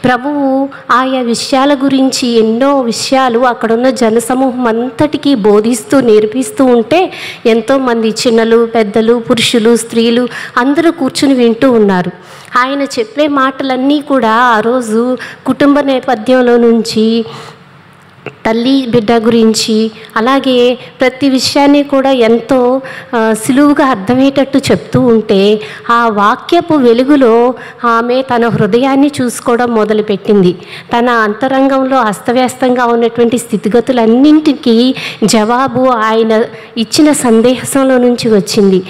ప్రభువు ఆయా విషయాల గురించి ఎన్నో విషయాలు అక్కడున్న జనసమూహం అంతటికీ బోధిస్తూ నేర్పిస్తూ ఉంటే ఎంతోమంది చిన్నలు పెద్దలు పురుషులు స్త్రీలు అందరూ కూర్చుని వింటూ ఉన్నారు. ఆయన చెప్పే మాటలన్నీ కూడా ఆ రోజు కుటుంబ నేపథ్యంలో నుంచి తల్లి బిడ్డ గురించి అలాగే ప్రతి విషయాన్ని కూడా ఎంతో సులువుగా అర్థమయ్యేటట్టు చెప్తూ ఉంటే ఆ వాక్యపు వెలుగులో ఆమె తన హృదయాన్ని చూసుకోవడం మొదలుపెట్టింది. తన అంతరంగంలో అస్తవ్యస్తంగా ఉన్నటువంటి స్థితిగతులన్నింటికీ జవాబు ఆయన ఇచ్చిన సందేశంలో నుంచి వచ్చింది.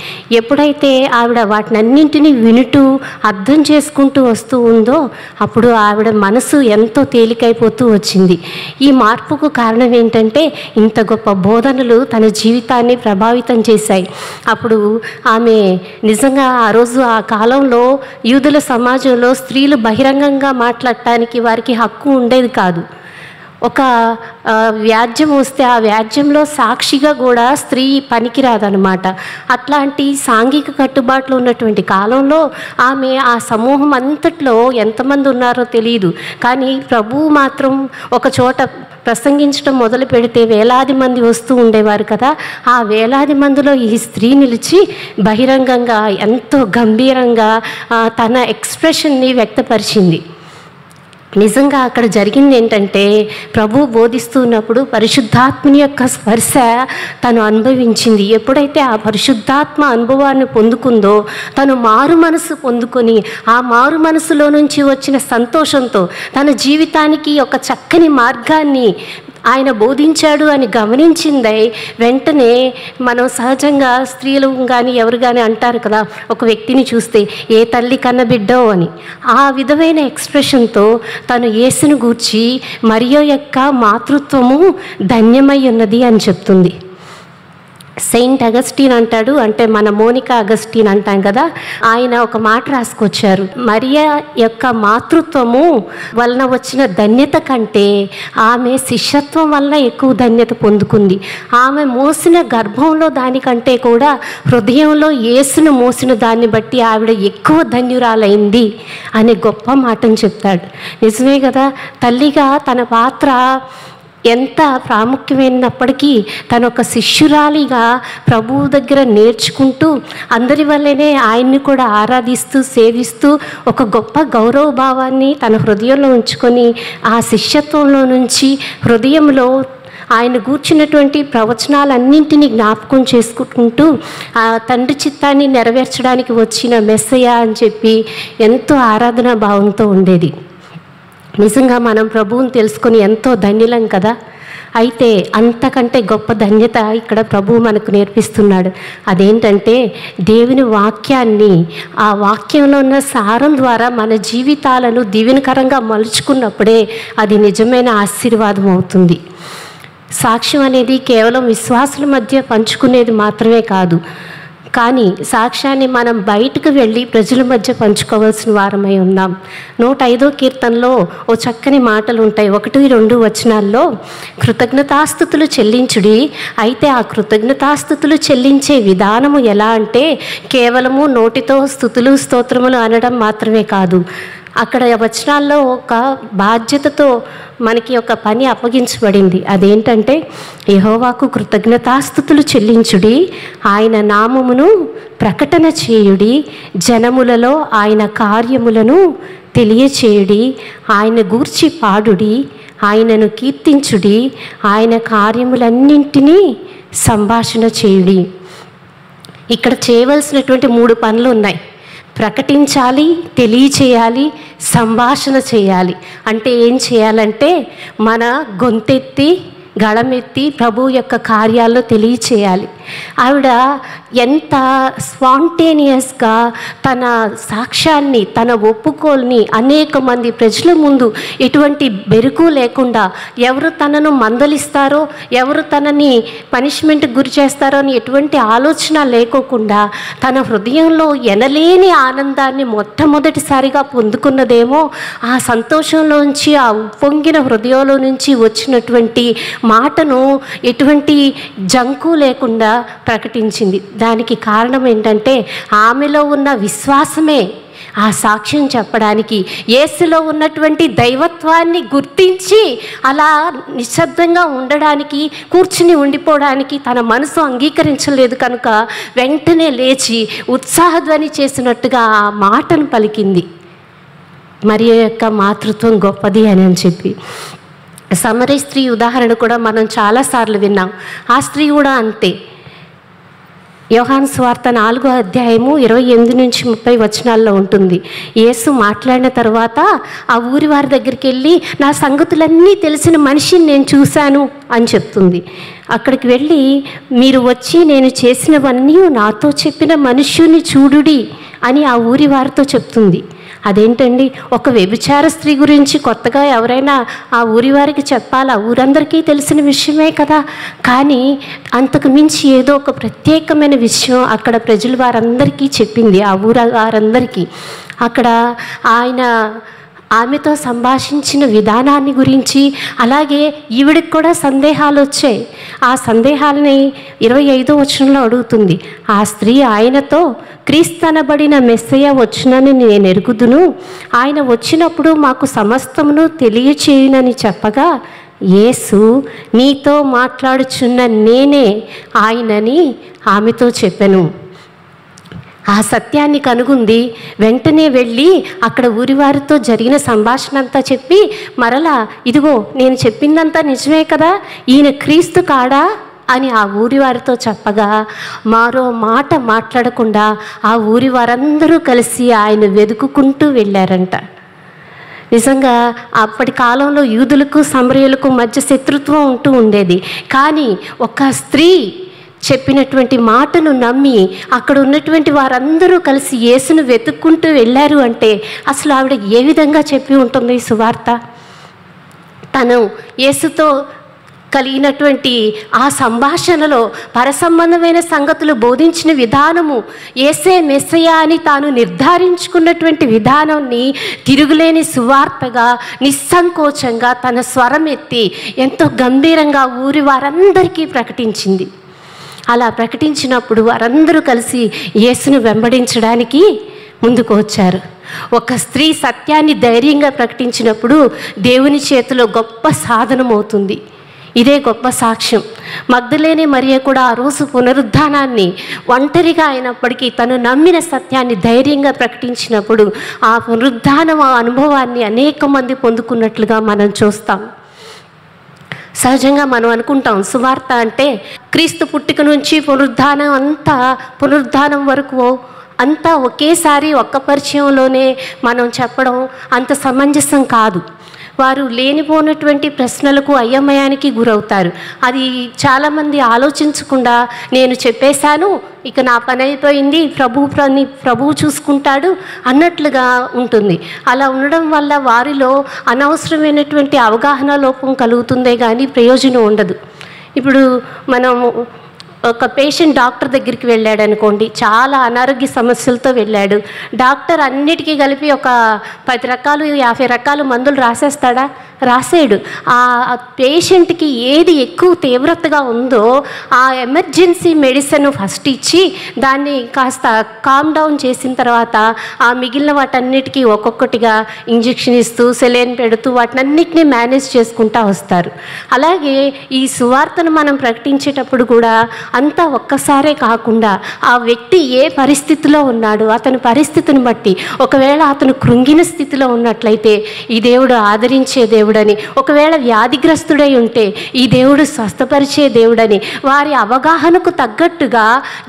ఎప్పుడైతే ఆవిడ వాటినన్నింటినీ వినుటూ అర్థం చేసుకుంటూ వస్తూ ఉందో అప్పుడు ఆవిడ మనసు ఎంతో తేలికైపోతూ వచ్చింది. ఈ మార్పుకు కారణం ఏంటంటే ఇంత గొప్ప బోధనలు తన జీవితాన్ని ప్రభావితం చేశాయి. అప్పుడు ఆమె నిజంగా ఆ రోజు ఆ కాలంలో యూదుల సమాజంలో స్త్రీలు బహిరంగంగా మాట్లాడటానికి వారికి హక్కు ఉండేది కాదు. ఒక వ్యాజ్యం వస్తే ఆ వ్యాజ్యంలో సాక్షిగా కూడా స్త్రీ పనికిరాదనమాట. అట్లాంటి సాంఘిక కట్టుబాట్లు ఉన్నటువంటి కాలంలో ఆమె ఆ సమూహం అంతట్లో ఎంతమంది ఉన్నారో తెలియదు, కానీ ప్రభువు మాత్రం ఒక చోట ప్రసంగించడం మొదలు పెడితే వేలాది మంది వస్తూ ఉండేవారు కదా. ఆ వేలాది మందిలో ఈ స్త్రీ నిలిచి బహిరంగంగా ఎంతో గంభీరంగా తన ఎక్స్ప్రెషన్ని వ్యక్తపరిచింది. నిజంగా అక్కడ జరిగింది ఏంటంటే ప్రభు బోధిస్తున్నప్పుడు పరిశుద్ధాత్మని యొక్క స్పర్శ తను అనుభవించింది. ఎప్పుడైతే ఆ పరిశుద్ధాత్మ అనుభవాన్ని పొందుకుందో తను మారు మనసు పొందుకొని ఆ మారు మనసులో నుంచి వచ్చిన సంతోషంతో తన జీవితానికి ఒక చక్కని మార్గాన్ని ఆయన బోధించాడు అని గమనించిందై వెంటనే మనం సహజంగా స్త్రీలు కానీ ఎవరు కానీ అంటారు కదా, ఒక వ్యక్తిని చూస్తే ఏ తల్లి కన్న బిడ్డో అని. ఆ విధమైన ఎక్స్ప్రెషన్తో తను యేసును గూర్చి మరియ యొక్క మాతృత్వము ధన్యమై ఉన్నది అని చెప్తుంది. సెయింట్ అగస్టిన్ అంటాడు, అంటే మన మోనికా అగస్టిన్ అంటాం కదా, ఆయన ఒక మాట రాసుకొచ్చారు. మరియ యొక్క మాతృత్వము వలన వచ్చిన ధన్యత కంటే ఆమె శిష్యత్వం వల్ల ఎక్కువ ధన్యత పొందుకుంది. ఆమె మోసిన గర్భంలో దానికంటే కూడా హృదయంలో యేసును మోసిన దాన్ని బట్టి ఆవిడ ఎక్కువ ధన్యురాలైంది అనే గొప్ప మాటను చెప్తాడు. నిజమే కదా, తల్లిగా తన పాత్ర ఎంత ప్రాముఖ్యమైనప్పటికీ తను ఒక శిష్యురాలిగా ప్రభువు దగ్గర నేర్చుకుంటూ అందరి వల్లనే ఆయన్ని కూడా ఆరాధిస్తూ సేవిస్తూ ఒక గొప్ప గౌరవ భావాన్ని తన హృదయంలో ఉంచుకొని ఆ శిష్యత్వంలో నుంచి హృదయంలో ఆయన కూర్చున్నటువంటి ప్రవచనాలన్నింటినీ జ్ఞాపకం చేసుకుంటూ ఆ తండ్రి చిత్తాన్ని నెరవేర్చడానికి వచ్చిన మెస్సయ్య అని చెప్పి ఎంతో ఆరాధనా భావంతో ఉండేది. నిజంగా మనం ప్రభువుని తెలుసుకొని ఎంతో ధన్యులం కదా. అయితే అంతకంటే గొప్ప ధన్యత ఇక్కడ ప్రభువు మనకు నేర్పిస్తున్నాడు. అదేంటంటే దేవుని వాక్యాన్ని, ఆ వాక్యంలో ఉన్న సారం ద్వారా మన జీవితాలను దీవెనకరంగా మలుచుకున్నప్పుడే అది నిజమైన ఆశీర్వాదం అవుతుంది. సాక్ష్యం అనేది కేవలం విశ్వాసుల మధ్య పంచుకునేది మాత్రమే కాదు, కానీ సాక్ష్యాన్ని మనం బయటకు వెళ్ళి ప్రజల మధ్య పంచుకోవాల్సిన వారమై ఉన్నాం. 105వ కీర్తనలో ఓ చక్కని మాటలు ఉంటాయి. 1-2 వచనాల్లో కృతజ్ఞతాస్తుతులు చెల్లించుడి. అయితే ఆ కృతజ్ఞతాస్తుతులు చెల్లించే విధానము ఎలా అంటే కేవలము నోటితో స్తుతులు స్తోత్రములు అనడం మాత్రమే కాదు. అక్కడ వచనాల్లో ఒక బాధ్యతతో మనకి ఒక పని అప్పగించబడింది. అదేంటంటే యెహోవాకు కృతజ్ఞతాస్తుతులు చెల్లించుడి, ఆయన నామమును ప్రకటన చేయుడి, జనములలో ఆయన కార్యములను తెలియచేయుడి, ఆయన గూర్చి పాడుడి, ఆయనను కీర్తించుడి, ఆయన కార్యములన్నింటినీ సంభాషణ చేయుడి. ఇక్కడ చేయవలసినటువంటి 3 పనులు ఉన్నాయి. ప్రకటించాలి, తెలియచేయాలి, సంభాషణ చేయాలి. అంటే ఏం చేయాలంటే మన గొంతెత్తి గళమెత్తి ప్రభు యొక్క కార్యాల్లో తెలియచేయాలి. ఆవిడ ఎంత స్పాంటేనియస్గా తన సాక్ష్యాన్ని, తన ఒప్పుకోల్ని అనేక మంది ప్రజల ముందు ఎటువంటి బెరుకు లేకుండా, ఎవరు తనను మందలిస్తారో, ఎవరు తనని పనిష్మెంట్కి గురి చేస్తారో అని ఎటువంటి ఆలోచన లేకోకుండా తన హృదయంలో ఎనలేని ఆనందాన్ని మొట్టమొదటిసారిగా పొందుకున్నదేమో ఆ సంతోషంలోంచి, ఆ ఉప్పొంగిన హృదయంలో నుంచి వచ్చినటువంటి మాటను ఎటువంటి జంకు లేకుండా ప్రకటించింది. దానికి కారణం ఏంటంటే ఆమెలో ఉన్న విశ్వాసమే. ఆ సాక్ష్యం చెప్పడానికి, యేసులో ఉన్నటువంటి దైవత్వాన్ని గుర్తించి అలా నిశ్శబ్దంగా ఉండడానికి, కూర్చుని ఉండిపోవడానికి తన మనసు అంగీకరించలేదు కనుక వెంటనే లేచి ఉత్సాహధ్వని చేసినట్టుగా ఆ మాటను పలికింది. మరియ యొక్క మాతృత్వం గొప్పది అని చెప్పి. సమరయ స్త్రీ ఉదాహరణ కూడా మనం చాలాసార్లు విన్నాం. ఆ స్త్రీ కూడా అంతే. యోహాను సువార్త 4వ అధ్యాయము 28-30 వచనాల్లో ఉంటుంది. యేసు మాట్లాడిన తర్వాత ఆ ఊరి వారి దగ్గరికి వెళ్ళి నా సంగతులన్నీ తెలిసిన మనిషిని నేను చూశాను అని చెప్తుంది. అక్కడికి వెళ్ళి మీరు వచ్చి నేను చేసినవన్నీ నాతో చెప్పిన మనుష్యుని చూడుడి అని ఆ ఊరి వారితో చెప్తుంది. అదేంటండి, ఒక వ్యభిచార స్త్రీ గురించి కొత్తగా ఎవరైనా ఆ ఊరి వారికి చెప్పాలా? ఊరందరికీ తెలిసిన విషయమే కదా. కానీ అంతకు మించి ఏదో ఒక ప్రత్యేకమైన విషయం అక్కడ ప్రజల వారందరికీ చెప్పింది, ఆ ఊరు వారందరికీ. అక్కడ ఆయన ఆమెతో సంభాషించిన విధానాన్ని గురించి, అలాగే ఈవిడికి కూడా సందేహాలు వచ్చాయి. ఆ సందేహాలని 25వ వచనంలో అడుగుతుంది. ఆ స్త్రీ ఆయనతో, క్రీస్తనబడిన మెస్సయ్య వచ్చునని నేను ఎరుగుదును, ఆయన వచ్చినప్పుడు మాకు సమస్తమును తెలియచేయునని చెప్పగా, యేసు నీతో మాట్లాడుచున్న నేనే ఆయనని ఆమెతో చెప్పెను. ఆ సత్యాన్ని కనుగొంది. వెంటనే వెళ్ళి అక్కడ ఊరివారితో జరిగిన సంభాషణ అంతా చెప్పి, మరలా ఇదిగో నేను చెప్పిందంతా నిజమే కదా, ఈయన క్రీస్తు కాడా అని ఆ ఊరి వారితో చెప్పగా, మరో మాట మాట్లాడకుండా ఆ ఊరి వారందరూ కలిసి ఆయన వెతుకుకుంటూ వెళ్ళారంట. నిజంగా అప్పటి కాలంలో యూదులకు సమరయులకు మధ్య శత్రుత్వం ఉంటూ ఉండేది. కానీ ఒక స్త్రీ చెప్పినటువంటి మాటను నమ్మి అక్కడ ఉన్నటువంటి వారందరూ కలిసి యేసును వెతుక్కుంటూ వెళ్ళారు అంటే అసలు ఆవిడ ఏ విధంగా చెప్పి ఉంటుంది ఈ సువార్త? తను యేసుతో కలిగినటువంటి ఆ సంభాషణలో పరసంబంధమైన సంగతులు బోధించిన విధానము, యేసే మెస్సయ్య అని తాను నిర్ధారించుకున్నటువంటి విధానాన్ని తిరుగులేని సువార్తగా నిస్సంకోచంగా తన స్వరం ఎత్తి ఎంతో గంభీరంగా ఊరి వారందరికీ ప్రకటించింది. అలా ప్రకటించినప్పుడు వారందరూ కలిసి యేసును వెంబడించడానికి ముందుకు వచ్చారు. ఒక స్త్రీ సత్యాన్ని ధైర్యంగా ప్రకటించినప్పుడు దేవుని చేతిలో గొప్ప సాధనం అవుతుంది. ఇదే గొప్ప సాక్ష్యం. మగ్దలేనే మరియ కూడా ఆ రోజు పునరుద్ధానాన్ని ఒంటరిగా అయినప్పటికీ తను నమ్మిన సత్యాన్ని ధైర్యంగా ప్రకటించినప్పుడు ఆ పునరుద్ధానం ఆ అనుభవాన్ని అనేక మంది పొందుకున్నట్లుగా మనం చూస్తాం. సహజంగా మనం అనుకుంటాం సువార్త అంటే క్రీస్తు పుట్టుక నుంచి పునరుద్ధానం వరకు అంతా ఒకేసారి ఒక్క పరిచయంలోనే మనం చెప్పడం అంత సమంజసం కాదు. వారు లేనిపోయినటువంటి ప్రశ్నలకు అయోమయానికి గురవుతారు. అది చాలామంది ఆలోచించకుండా నేను చెప్పేశాను, ఇక నా పని అయిపోయింది, ప్రభువు చూసుకుంటాడు అన్నట్లుగా ఉంటుంది. అలా ఉండడం వల్ల వారిలో అనవసరమైనటువంటి అవగాహన లోపం కలుగుతుందే కానీ ప్రయోజనం ఉండదు. ఇప్పుడు మనం ఒక పేషెంట్ డాక్టర్ దగ్గరికి వెళ్ళాడు అనుకోండి, చాలా అనారోగ్య సమస్యలతో వెళ్ళాడు. డాక్టర్ అన్నిటికీ కలిపి ఒక 10 రకాలు 50 రకాల మందులు రాసేస్తాడా? రాసేడు. ఆ పేషెంట్కి ఏది ఎక్కువ తీవ్రతగా ఉందో ఆ ఎమర్జెన్సీ మెడిసిన్ ఫస్ట్ ఇచ్చి దాన్ని కాస్త కామ్ డౌన్ చేసిన తర్వాత ఆ మిగిలిన వాటన్నిటికీ ఒక్కొక్కటిగా ఇంజెక్షన్ ఇస్తూ సెలైన్ పెడుతూ వాటినన్నిటినీ మేనేజ్ చేసుకుంటూ వస్తారు. అలాగే ఈ సువార్తను మనం ప్రకటించేటప్పుడు కూడా అంతా ఒక్కసారే కాకుండా ఆ వ్యక్తి ఏ పరిస్థితిలో ఉన్నాడో అతని పరిస్థితిని బట్టి, ఒకవేళ అతను కృంగిన స్థితిలో ఉన్నట్లయితే ఈ దేవుడు ఆదరించే దేవుడని, ఒకవేళ వ్యాధిగ్రస్తుడై ఉంటే ఈ దేవుడు స్వస్థపరిచే దేవుడని వారి అవగాహనకు తగ్గట్టుగా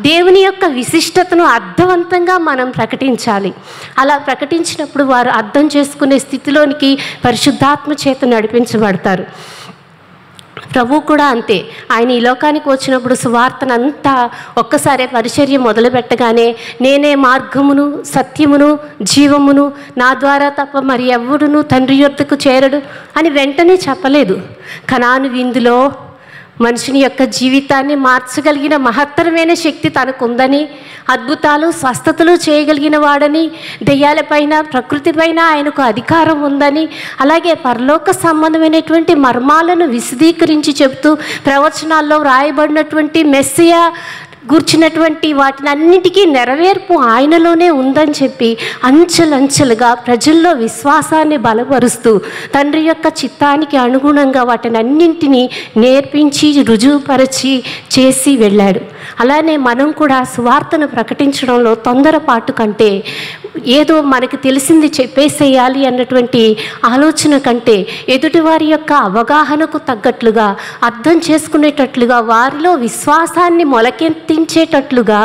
దేవుని యొక్క విశిష్టతను అర్థవంతంగా మనం ప్రకటించాలి. అలా ప్రకటించినప్పుడు వారు అర్థం చేసుకునే స్థితిలోనికి పరిశుద్ధాత్మ చేత నడిపించబడతారు. ప్రభు కూడా అంతే. ఆయన ఈ లోకానికి వచ్చినప్పుడు సువార్తనంతా ఒక్కసారే పరిచర్య మొదలు పెట్టగానే నేనే మార్గమును సత్యమును జీవమును, నా ద్వారా తప్ప మరి ఎవ్వడును తండ్రి యొద్దకు చేరడు అని వెంటనే చెప్పలేదు. కనాను విందులో మనిషిని యొక్క జీవితాన్ని మార్చగలిగిన మహత్తరమైన శక్తి తనకుందని, అద్భుతాలు స్వస్థతలు చేయగలిగిన వాడని, దెయ్యాలపైన ప్రకృతిపైన ఆయనకు అధికారం ఉందని, అలాగే పరలోక సంబంధమైనటువంటి మర్మాలను విశదీకరించి చెబుతూ ప్రవచనాల్లో వ్రాయబడినటువంటి మెస్సియా గూర్చినటువంటి వాటిని అన్నిటికీ నెరవేర్పు ఆయనలోనే ఉందని చెప్పి అంచెలంచెలుగా ప్రజల్లో విశ్వాసాన్ని బలపరుస్తూ తండ్రి యొక్క చిత్తానికి అనుగుణంగా వాటిని అన్నింటినీ నేర్పించి రుజువుపరిచి చేసి వెళ్ళాడు. అలానే మనం కూడా సువార్తను ప్రకటించడంలో తొందరపాటు కంటే ఏదో మనకి తెలిసింది చెప్పేసేయాలి అన్నటువంటి ఆలోచన కంటే ఎదుటివారి యొక్క అవగాహనకు తగ్గట్లుగా అర్థం చేసుకునేటట్లుగా వారిలో విశ్వాసాన్ని మొలకెత్తించేటట్లుగా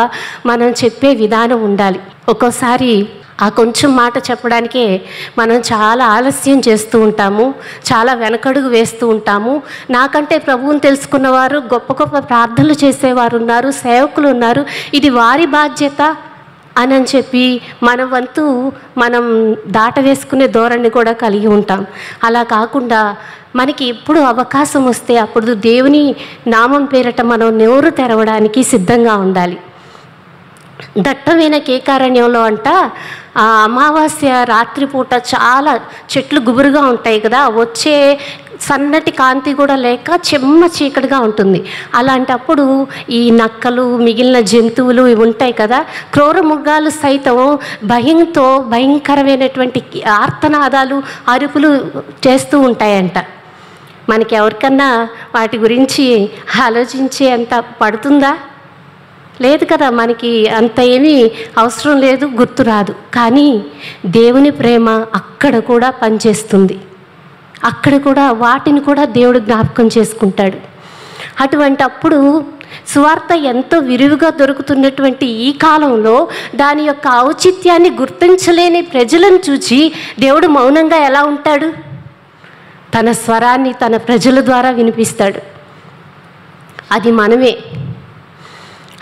మనం చెప్పే విధానం ఉండాలి. ఒక్కోసారి ఆ కొంచెం మాట చెప్పడానికే మనం చాలా ఆలస్యం చేస్తూ ఉంటాము, చాలా వెనకడుగు వేస్తూ ఉంటాము. నాకంటే ప్రభువుని తెలుసుకున్నవారు గొప్ప గొప్ప ప్రార్థనలు చేసేవారు ఉన్నారు, సేవకులు ఉన్నారు, ఇది వారి బాధ్యత అని చెప్పి మన వంతు మనం దాటవేసుకునే ధోరణి కూడా కలిగి ఉంటాం. అలా కాకుండా మనకి ఎప్పుడు అవకాశం వస్తే అప్పుడు దేవుని నామం పేరట మనం నోరు తెరవడానికి సిద్ధంగా ఉండాలి. దట్టమైన కేకారణ్యంలో అంట ఆ అమావాస్య రాత్రిపూట చాలా చెట్లు గుబురుగా ఉంటాయి కదా, వచ్చే సన్నటి కాంతి కూడా లేక చెమ్మ చీకటిగా ఉంటుంది. అలాంటప్పుడు ఈ నక్కలు మిగిలిన జంతువులు ఇవి ఉంటాయి కదా, క్రూర మృగాలు సైతం భయంతో భయంకరమైనటువంటి ఆర్తనాదాలు అరుపులు చేస్తూ ఉంటాయంట. మనకి ఎవరికన్నా వాటి గురించి ఆలోచించే అంత పడుతుందా? లేదు కదా, మనకి అంత ఏమీ అవసరం లేదు, గుర్తు రాదు. కానీ దేవుని ప్రేమ అక్కడ కూడా పనిచేస్తుంది, అక్కడ కూడా వాటిని కూడా దేవుడు జ్ఞాపకం చేసుకుంటాడు. అటువంటి అప్పుడు సువార్త ఎంతో విరివిగా దొరుకుతున్నటువంటి ఈ కాలంలో దాని యొక్క ఔచిత్యాన్ని గుర్తించలేని ప్రజలను చూచి దేవుడు మౌనంగా ఎలా ఉంటాడు? తన స్వరాన్ని తన ప్రజల ద్వారా వినిపిస్తాడు. అది మనమే.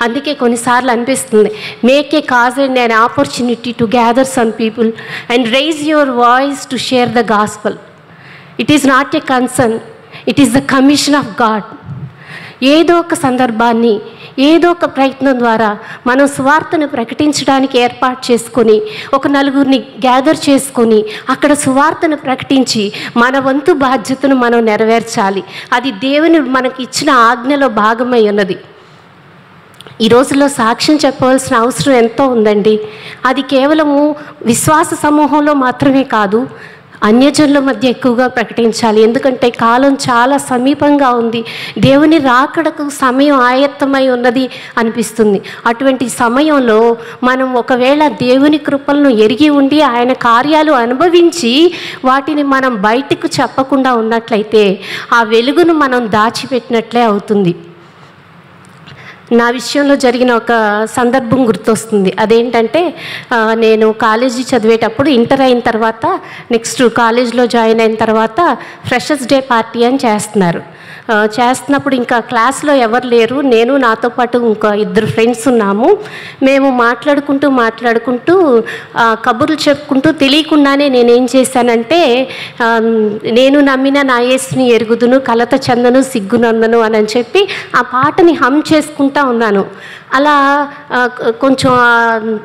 అందుకే కొన్నిసార్లు అనిపిస్తుంది, make a cause and an opportunity to gather some people and raise your voice to share the gospel. It is not a concern, it is the commission of God. ఏదో ఒక సందర్భాన్ని ఏదో ఒక ప్రయత్నం ద్వారా మనం సువార్తను ప్రకటించడానికి ఏర్పాటు చేసుకొని ఒక నలుగురిని గ్యాదర్ చేసుకొని అక్కడ సువార్తను ప్రకటించి మన వంతు బాధ్యతను మనం నెరవేర్చాలి. అది దేవుని మనకి ఇచ్చిన ఆజ్ఞలో భాగమై ఉన్నది. ఈ రోజుల్లో సాక్ష్యం చెప్పవలసిన అవసరం ఎంతో ఉందండి. అది కేవలము విశ్వాస సమూహంలో మాత్రమే కాదు, అన్యజనుల మధ్య ఎక్కువగా ప్రకటించాలి. ఎందుకంటే కాలం చాలా సమీపంగా ఉంది, దేవుని రాకడకు సమయం ఆయత్తమై ఉన్నది అనిపిస్తుంది. అటువంటి సమయంలో మనం ఒకవేళ దేవుని కృపలను ఎరిగి ఉండి ఆయన కార్యాలు అనుభవించి వాటిని మనం బయటకు చెప్పకుండా ఉన్నట్లయితే ఆ వెలుగును మనం దాచిపెట్టినట్లే అవుతుంది. నా విషయంలో జరిగిన ఒక సందర్భం గుర్తొస్తుంది. అదేంటంటే నేను కాలేజీ చదివేటప్పుడు ఇంటర్ అయిన తర్వాత నెక్స్ట్ కాలేజ్లో జాయిన్ అయిన తర్వాత ఫ్రెషర్స్ డే పార్టీ అని చేస్తున్నప్పుడు ఇంకా క్లాస్లో ఎవరు లేరు, నేను నాతో పాటు ఇంకా ఇద్దరు ఫ్రెండ్స్ ఉన్నాము. మేము మాట్లాడుకుంటూ కబుర్లు చెప్పుకుంటూ తెలియకుండానే నేనేం చేశానంటే నేను నమ్మిన నా యేసుని ఎరుగుదును కలత చెందను సిగ్గునందను అని చెప్పి ఆ పాటని హమ్ చేసుకుంటా ఉన్నాను. అలా కొంచెం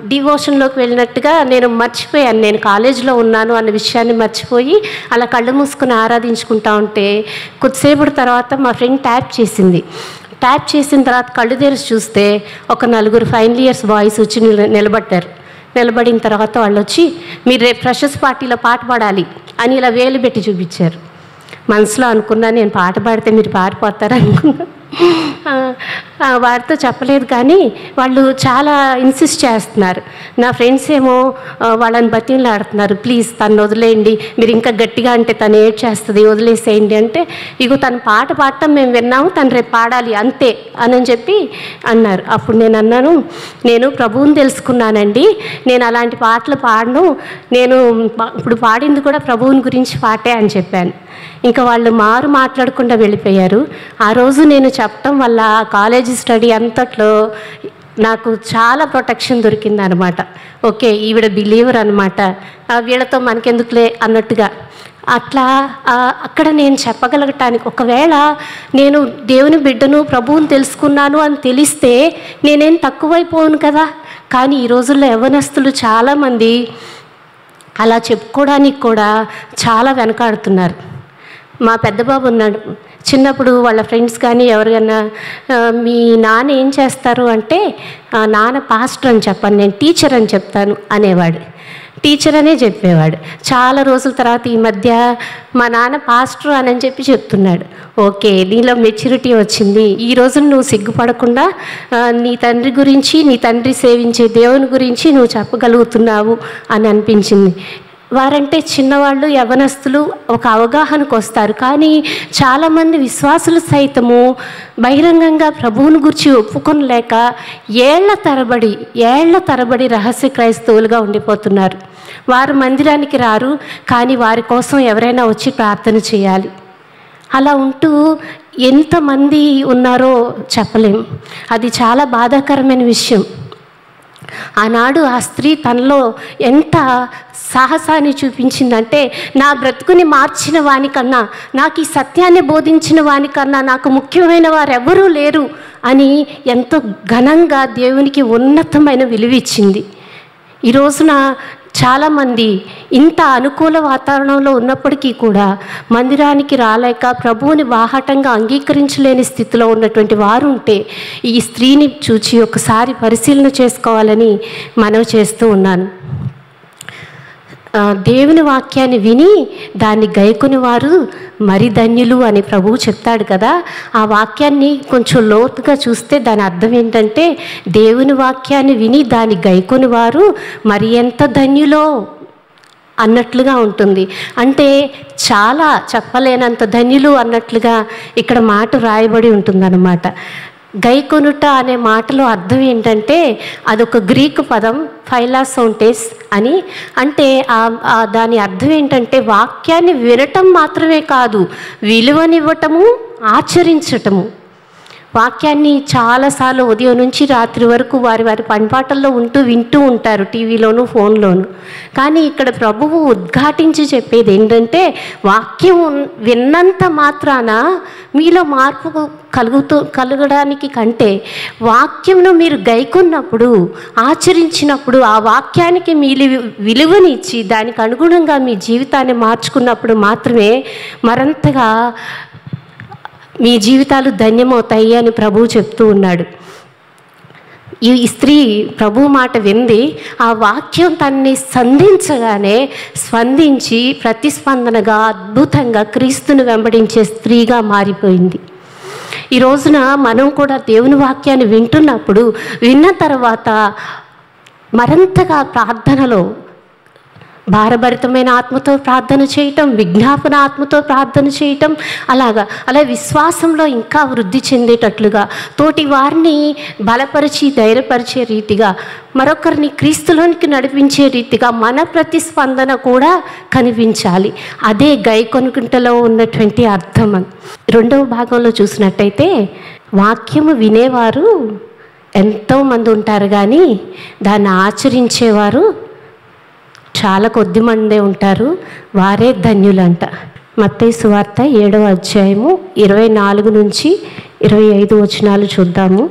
డివోషన్లోకి వెళ్ళినట్టుగా నేను మర్చిపోయాను, నేను కాలేజీలో ఉన్నాను అన్న విషయాన్ని మర్చిపోయి అలా కళ్ళు మూసుకుని ఆరాధించుకుంటా ఉంటే కొద్దిసేపటి తర్వాత మా ఫ్రెండ్ ట్యాప్ చేసిన తర్వాత కళ్ళు తెరిచి చూస్తే ఒక నలుగురు ఫైనల్ ఇయర్స్ బాయ్స్ వచ్చి నిలబడిన తర్వాత వాళ్ళు వచ్చి మీరు రేపు ఫ్రెషర్స్ పార్టీలో పాట పాడాలి అని ఇలా వేలు పెట్టి చూపించారు. మనసులో అనుకున్నా నేను పాట పాడితే మీరు పారిపోతారు అనుకున్నా. వారితో చెప్పలేదు, కానీ వాళ్ళు చాలా ఇన్సిస్ట్ చేస్తున్నారు. నా ఫ్రెండ్స్ ఏమో వాళ్ళని బతిమలాడుతున్నారు, ప్లీజ్ తను వదిలేయండి, మీరు ఇంకా గట్టిగా అంటే తను ఏడ్చేస్తుంది, వదిలేసేయండి అంటే, ఇగో తను పాట పాడటం మేము విన్నాము, తను రేపు పాడాలి అంతే అని చెప్పి అన్నారు. అప్పుడు నేను అన్నాను, నేను ప్రభువుని తెలుసుకున్నానండి, నేను అలాంటి పాటలు పాడను, నేను ఇప్పుడు పాడింది కూడా ప్రభువుని గురించి పాటే అని చెప్పాను. ఇంకా వాళ్ళు మాట్లాడకుండా వెళ్ళిపోయారు. ఆ రోజు నేను చెప్పటం వల్ల కాలేజీ స్టడీ అంతట్లో నాకు చాలా ప్రొటెక్షన్ దొరికింది అనమాట. ఓకే, ఈవిడ బిలీవర్ అనమాట, వీళ్ళతో మనకెందుకులే అన్నట్టుగా. అట్లా అక్కడ నేను చెప్పగలగటానికి, ఒకవేళ నేను దేవుని బిడ్డను ప్రభువుని తెలుసుకున్నాను అని తెలిస్తే నేనేం తక్కువైపోను కదా. కానీ ఈ రోజుల్లో యవ్వనస్తులు చాలామంది అలా చెప్పుకోవడానికి కూడా చాలా వెనకాడుతున్నారు. మా పెద్ద బాబు ఉన్నాడు. చిన్నప్పుడు వాళ్ళ ఫ్రెండ్స్ కానీ ఎవరికన్నా మీ నాన్న ఏం చేస్తారు అంటే, నాన్న పాస్టర్ అని చెప్పాను, నేను టీచర్ అని చెప్తాను అనేవాడు. టీచర్ అనే చెప్పేవాడు. చాలా రోజుల తర్వాత ఈ మధ్య మా నాన్న పాస్టర్ అని చెప్పి చెప్తున్నాడు. ఓకే, నీలో మెచ్యూరిటీ వచ్చింది. ఈ రోజు నువ్వు సిగ్గుపడకుండా నీ తండ్రి గురించి, నీ తండ్రి సేవించే దేవుని గురించి నువ్వు చెప్పగలుగుతున్నావు అని అనిపించింది. వారంటే చిన్నవాళ్ళు, యవ్వనస్తులు ఒక అవగాహనకు వస్తారు. కానీ చాలామంది విశ్వాసులు సైతము బహిరంగంగా ప్రభువుని గురించి ఒప్పుకొనలేక ఏళ్ల తరబడి రహస్య క్రైస్తవులుగా ఉండిపోతున్నారు. వారు మందిరానికి రారు, కానీ వారి కోసం ఎవరైనా వచ్చి ప్రార్థన చేయాలి. అలా ఉంటూ ఎంతమంది ఉన్నారో చెప్పలేం. అది చాలా బాధాకరమైన విషయం. ఆనాడు ఆ స్త్రీ తనలో ఎంత సాహసాన్ని చూపించిందంటే, నా బ్రతుకుని మార్చిన వానికన్నా, నాకు ఈ సత్యాన్ని బోధించిన వానికన్నా నాకు ముఖ్యమైన వారు ఎవరూ లేరు అని ఎంతో ఘనంగా దేవునికి ఉన్నతమైన విలువ ఇచ్చింది. ఈ రోజున చాలామంది ఇంత అనుకూల వాతావరణంలో ఉన్నప్పటికీ కూడా మందిరానికి రాలేక ప్రభువుని బాహాటంగా అంగీకరించలేని స్థితిలో ఉన్నటువంటి వారు ఉంటే ఈ స్త్రీని చూచి ఒకసారి పరిశీలన చేసుకోవాలని మనవి చేస్తూ ఉన్నాను. దేవుని వాక్యాన్ని విని దాన్ని గైకొని వారు మరి ధన్యులు అని ప్రభువు చెప్తాడు కదా. ఆ వాక్యాన్ని కొంచెం లోతుగా చూస్తే దాని అర్థం ఏంటంటే, దేవుని వాక్యాన్ని విని దాన్ని గైకొని వారు మరి ఎంత ధన్యులో అన్నట్లుగా ఉంటుంది. అంటే చాలా చెప్పలేనంత ధన్యులు అన్నట్లుగా ఇక్కడ మాట రాయబడి ఉంటుందన్నమాట. గైకొనుట అనే మాటలో అర్థం ఏంటంటే, అదొక గ్రీకు పదం ఫైలాసోంటేస్ అని. అంటే దాని అర్థం ఏంటంటే, వాక్యాన్ని వినటం మాత్రమే కాదు, విలువనివ్వటము, ఆచరించటము. వాక్యాన్ని చాలాసార్లు ఉదయం నుంచి రాత్రి వరకు వారి పనిపాటల్లో వింటూ ఉంటారు, టీవీలోను ఫోన్లోను. కానీ ఇక్కడ ప్రభువు ఉద్ఘాటించి చెప్పేది ఏంటంటే, వాక్యం విన్నంత మాత్రాన మీలో మార్పు కలగడానికి కంటే, వాక్యంను మీరు గైకొన్నప్పుడు, ఆచరించినప్పుడు, ఆ వాక్యానికి విలువనిచ్చి దానికి అనుగుణంగా మీ జీవితాన్ని మార్చుకున్నప్పుడు మాత్రమే మరంతగా మీ జీవితాలు ధన్యమవుతాయి అని ప్రభువు చెప్తూ ఉన్నాడు. ఈ స్త్రీ ప్రభు మాట వింది. ఆ వాక్యం తన్ని సంధించగానే స్పందించి ప్రతిస్పందనగా అద్భుతంగా క్రీస్తుని వెంబడించే స్త్రీగా మారిపోయింది. ఈ రోజున మనం కూడా దేవుని వాక్యాన్ని విన్న తర్వాత మరింతగా ప్రార్థనలో భారభరితమైన ఆత్మతో ప్రార్థన చేయటం, విజ్ఞాపన ఆత్మతో ప్రార్థన చేయటం, అలా విశ్వాసంలో ఇంకా వృద్ధి చెందేటట్లుగా, తోటి వారిని బలపరిచి ధైర్యపరిచే రీతిగా, మరొకరిని క్రీస్తులోనికి నడిపించే రీతిగా మన ప్రతిస్పందన కూడా కనిపించాలి. అదే గైకొనుకుంటలో ఉన్నటువంటి అర్థం. రెండవ భాగంలో చూసినట్టయితే, వాక్యము వినేవారు ఎంతోమంది ఉంటారు, కానీ దాన్ని ఆచరించేవారు చాలా కొద్ది మందే ఉంటారు. వారే ధన్యులంట. మత్తయి సువార్త 7వ అధ్యాయము 24 నుంచి 25 వచనాలు చూద్దాము.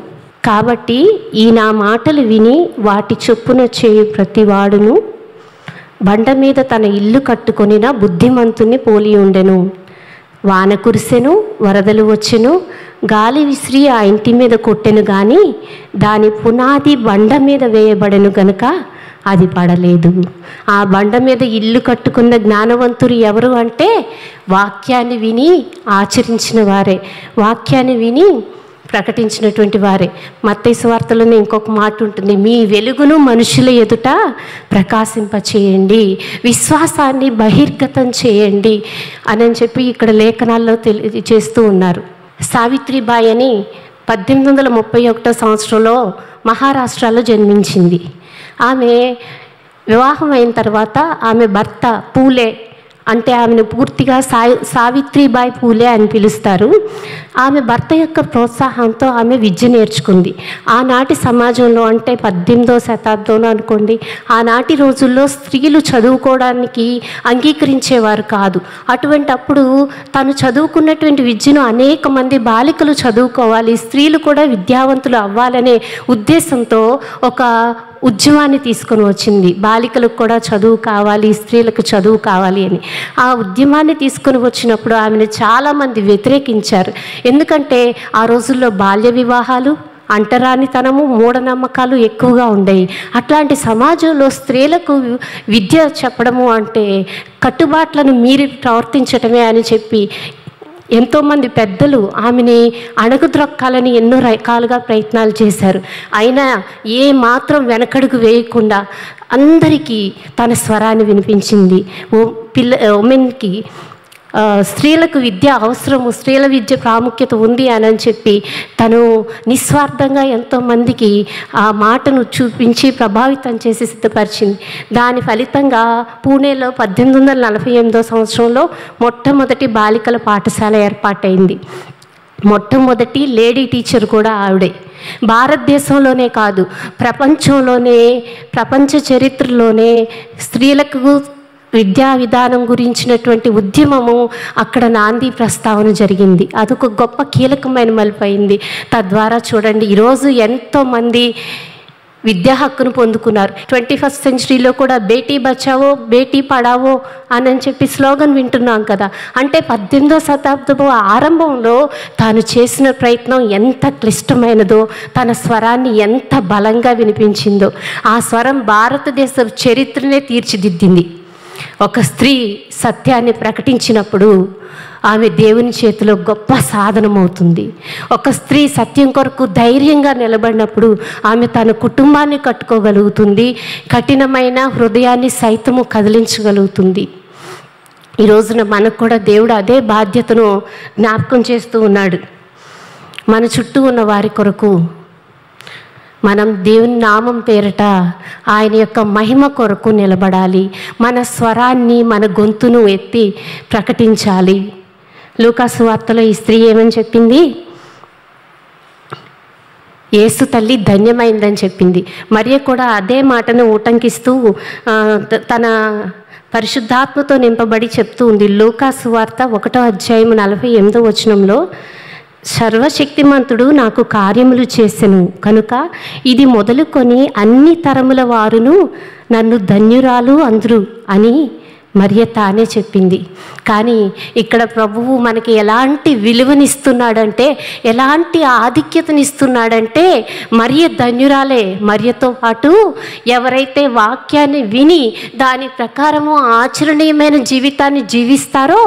కాబట్టి ఈ నా మాటలు విని వాటి చొప్పున చేయు ప్రతివాడును బండ మీద తన ఇల్లు కట్టుకొనిన బుద్ధిమంతుని పోలి ఉండెను. వాన కురిసెను, వరదలు వచ్చెను, గాలి విసిరి ఆ ఇంటి మీద కొట్టెను, కానీ దాని పునాది బండ మీద వేయబడెను గనుక అది పడలేదు. ఆ బండ మీద ఇల్లు కట్టుకున్న జ్ఞానవంతులు ఎవరు అంటే, వాక్యాన్ని విని ఆచరించిన వారే, వాక్యాన్ని విని ప్రకటించినటువంటి వారే. మత్తయి సువార్తలోనే ఇంకొక మాట ఉంటుంది, మీ వెలుగును మనుషుల ఎదుట ప్రకాశింపచేయండి, విశ్వాసాన్ని బహిర్గతం చేయండి అని చెప్పి ఇక్కడ లేఖనాల్లో తెలియజేస్తూ ఉన్నారు. సావిత్రిబాయి అని 1831 సంవత్సరంలో మహారాష్ట్రలో జన్మించింది. ఆమె వివాహం అయిన తర్వాత ఆమె భర్త పూలే, అంటే ఆమెను పూర్తిగా సావిత్రిబాయి పూలే అని పిలుస్తారు. ఆమె భర్త యొక్క ప్రోత్సాహంతో ఆమె విద్య నేర్చుకుంది. ఆనాటి సమాజంలో, అంటే 18వ శతాబ్దంలో అనుకోండి, ఆనాటి రోజుల్లో స్త్రీలు చదువుకోవడానికి అంగీకరించేవారు కాదు. అటువంటప్పుడు తను చదువుకున్నటువంటి విద్యను అనేక మంది బాలికలు చదువుకోవాలి, స్త్రీలు కూడా విద్యావంతులు అవ్వాలనే ఉద్దేశంతో ఒక ఉద్యమాన్ని తీసుకొని వచ్చింది. బాలికలకు కూడా చదువు కావాలి, స్త్రీలకు చదువు కావాలి అని. ఆ ఉద్యమాన్ని తీసుకొని వచ్చినప్పుడు ఆమెను చాలామంది వ్యతిరేకించారు. ఎందుకంటే ఆ రోజుల్లో బాల్య వివాహాలు, అంటరానితనము, మూఢనమ్మకాలు ఎక్కువగా ఉండేవి. అట్లాంటి సమాజంలో స్త్రీలకు విద్య చెప్పడము అంటే కట్టుబాట్లను మీరి ప్రవర్తించటమే అని చెప్పి ఎంతోమంది పెద్దలు ఆమెని అణగద్రొక్కాలని ఎన్నో రకాలుగా ప్రయత్నాలు చేశారు. అయినా ఏ మాత్రం వెనకడుగు వేయకుండా అందరికీ తన స్వరాన్ని వినిపించింది. ఉమెన్కి స్త్రీలకు విద్య అవసరము, స్త్రీల విద్య ప్రాముఖ్యత ఉంది అని చెప్పి తను నిస్వార్థంగా ఎంతోమందికి ఆ మాటను చూపించి ప్రభావితం చేసి సిద్ధపరిచింది. దాని ఫలితంగా పూణేలో 1848 సంవత్సరంలో మొట్టమొదటి బాలికల పాఠశాల ఏర్పాటైంది. మొట్టమొదటి లేడీ టీచర్ కూడా ఆవిడే. భారతదేశంలోనే కాదు, ప్రపంచంలోనే, ప్రపంచ చరిత్రలోనే స్త్రీలకు విద్యా విధానం గురించినటువంటి ఉద్యమము అక్కడ నాంది ప్రస్తావన జరిగింది. అదొక గొప్ప కీలకమైన మలుపైంది. తద్వారా చూడండి ఈరోజు ఎంతోమంది విద్యా హక్కును పొందుకున్నారు. 21st సెంచరీలో కూడా బేటీ బచావో బేటీ పడావో అని చెప్పి స్లోగన్ వింటున్నాం కదా. అంటే 18వ శతాబ్దపు ఆరంభంలో తాను చేసిన ప్రయత్నం ఎంత క్లిష్టమైనదో, తన స్వరాన్ని ఎంత బలంగా వినిపించిందో. ఆ స్వరం భారతదేశ చరిత్రనే తీర్చిదిద్దింది. ఒక స్త్రీ సత్యాన్ని ప్రకటించినప్పుడు ఆమె దేవుని చేతిలో గొప్ప సాధనమవుతుంది. ఒక స్త్రీ సత్యం కొరకు ధైర్యంగా నిలబడినప్పుడు ఆమె తన కుటుంబాన్ని కట్టుకోగలుగుతుంది, కఠినమైన హృదయాన్ని సైతము కదిలించగలుగుతుంది. ఈ రోజున మనకు కూడా దేవుడు అదే బాధ్యతను జ్ఞాపకం చేస్తూ ఉన్నాడు. మన చుట్టూ ఉన్న వారి కొరకు మనం దేవుని నామం పేరట ఆయన యొక్క మహిమ కొరకు నిలబడాలి. మన స్వరాన్ని, మన గొంతును ఎత్తి ప్రకటించాలి. లూకాసు వార్తలో ఈ స్త్రీ ఏమని చెప్పింది? యేసు తల్లి ధన్యమైందని చెప్పింది. మరియ కూడా అదే మాటను ఉటంకిస్తూ తన పరిశుద్ధాత్మతో నింపబడి చెప్తూ ఉంది. లూకాసు వార్త 1వ అధ్యాయం 48వ వచనంలో, సర్వశక్తిమంతుడు నాకు కార్యములు చేసెను కనుక ఇది మొదలుకొని అన్ని తరముల వారును నన్ను ధన్యురాలు అందురు అని మరియ తానే చెప్పింది. కానీ ఇక్కడ ప్రభువు మనకి ఎలాంటి విలువనిస్తున్నాడంటే, ఎలాంటి ఆధిక్యతనిస్తున్నాడంటే మరియ ధన్యురాలే. మరియతో పాటు ఎవరైతే వాక్యాన్ని విని దాని ప్రకారము ఆచరణీయమైన జీవితాన్ని జీవిస్తారో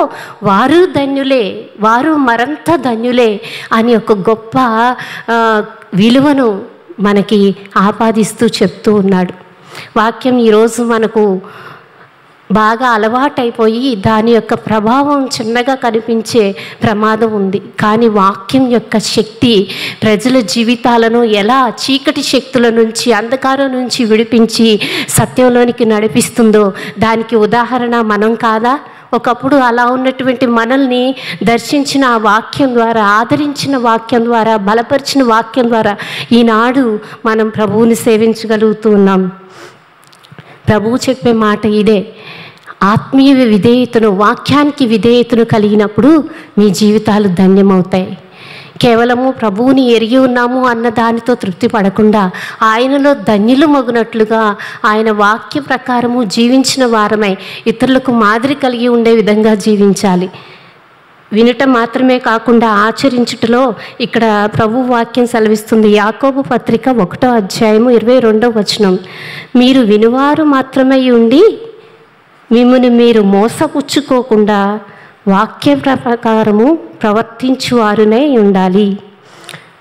వారు ధన్యులే, వారు మరంత ధన్యులే అని ఒక గొప్ప విలువను మనకి ఆపాదిస్తూ చెప్తూ ఉన్నాడు. వాక్యం ఈరోజు మనకు బాగా అలవాటైపోయి దాని యొక్క ప్రభావం చిన్నగా కనిపించే ప్రమాదం ఉంది. కానీ వాక్యం యొక్క శక్తి ప్రజల జీవితాలను ఎలా చీకటి శక్తుల నుంచి, అంధకారం నుంచి విడిపించి సత్యంలోనికి నడిపిస్తుందో దానికి ఉదాహరణ మనం కాదా? ఒకప్పుడు అలా ఉన్నటువంటి మనల్ని దర్శించిన ఆ వాక్యం ద్వారా, ఆదరించిన వాక్యం ద్వారా, బలపరిచిన వాక్యం ద్వారా ఈనాడు మనం ప్రభువుని సేవించగలుగుతూ ఉన్నాం. ప్రభువు చెప్పే మాట ఇదే, ఆత్మీయ విధేయతను, వాక్యానికి విధేయతను కలిగినప్పుడు మీ జీవితాలు ధన్యమవుతాయి. కేవలము ప్రభువుని ఎరిగి ఉన్నాము అన్న దానితో తృప్తి పడకుండా ఆయనలో ధన్యులు మగునట్లుగా ఆయన వాక్య ప్రకారము జీవించిన వారమై ఇతరులకు మాదిరి కలిగి ఉండే విధంగా జీవించాలి. వినటం మాత్రమే కాకుండా ఆచరించుటలో ఇక్కడ ప్రభు వాక్యం సెలవిస్తుంది. యాకోబు పత్రిక 1వ అధ్యాయము 22వ వచనం, మీరు వినువారు మాత్రమే ఉండి మిమ్మల్ని మీరు మోసపుచ్చుకోకుండా వాక్య ప్రకారము ప్రవర్తించువారునే ఉండాలి.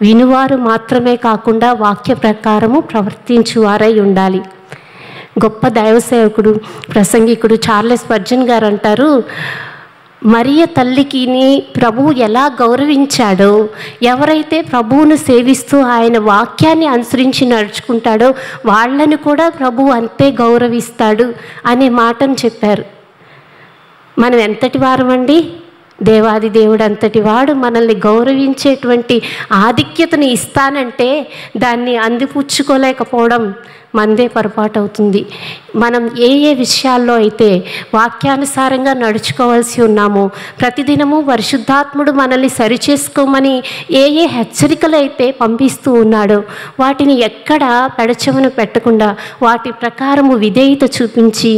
వినువారు మాత్రమే కాకుండా వాక్య ప్రకారము ప్రవర్తించువారై ఉండాలి. గొప్ప దైవ సేవకుడు, ప్రసంగికుడు చార్లెస్ స్పర్జన్ గారు అంటారు, మరియ తల్లికి ప్రభువు ఎలా గౌరవించాడో, ఎవరైతే ప్రభువును సేవిస్తూ ఆయన వాక్యాన్ని అనుసరించి నడుచుకుంటాడో వాళ్ళని కూడా ప్రభువు అంతే గౌరవిస్తాడు అనే మాటను చెప్పారు. మనం ఎంతటి వారమండి? దేవాది దేవుడు అంతటి వాడు మనల్ని గౌరవించేటువంటి ఆధిక్యతను ఇస్తానంటే దాన్ని అందిపుచ్చుకోలేకపోవడం మనదే పొరపాటు అవుతుంది. మనం ఏ ఏ విషయాల్లో అయితే వాక్యానుసారంగా నడుచుకోవాల్సి ఉన్నామో, ప్రతిదినము పరిశుద్ధాత్ముడు మనల్ని సరిచేసుకోమని ఏ ఏ హెచ్చరికలు అయితే పంపిస్తూ ఉన్నాడో వాటిని ఎక్కడ పెడచెవిన పెట్టకుండా వాటి ప్రకారము విధేయత చూపించి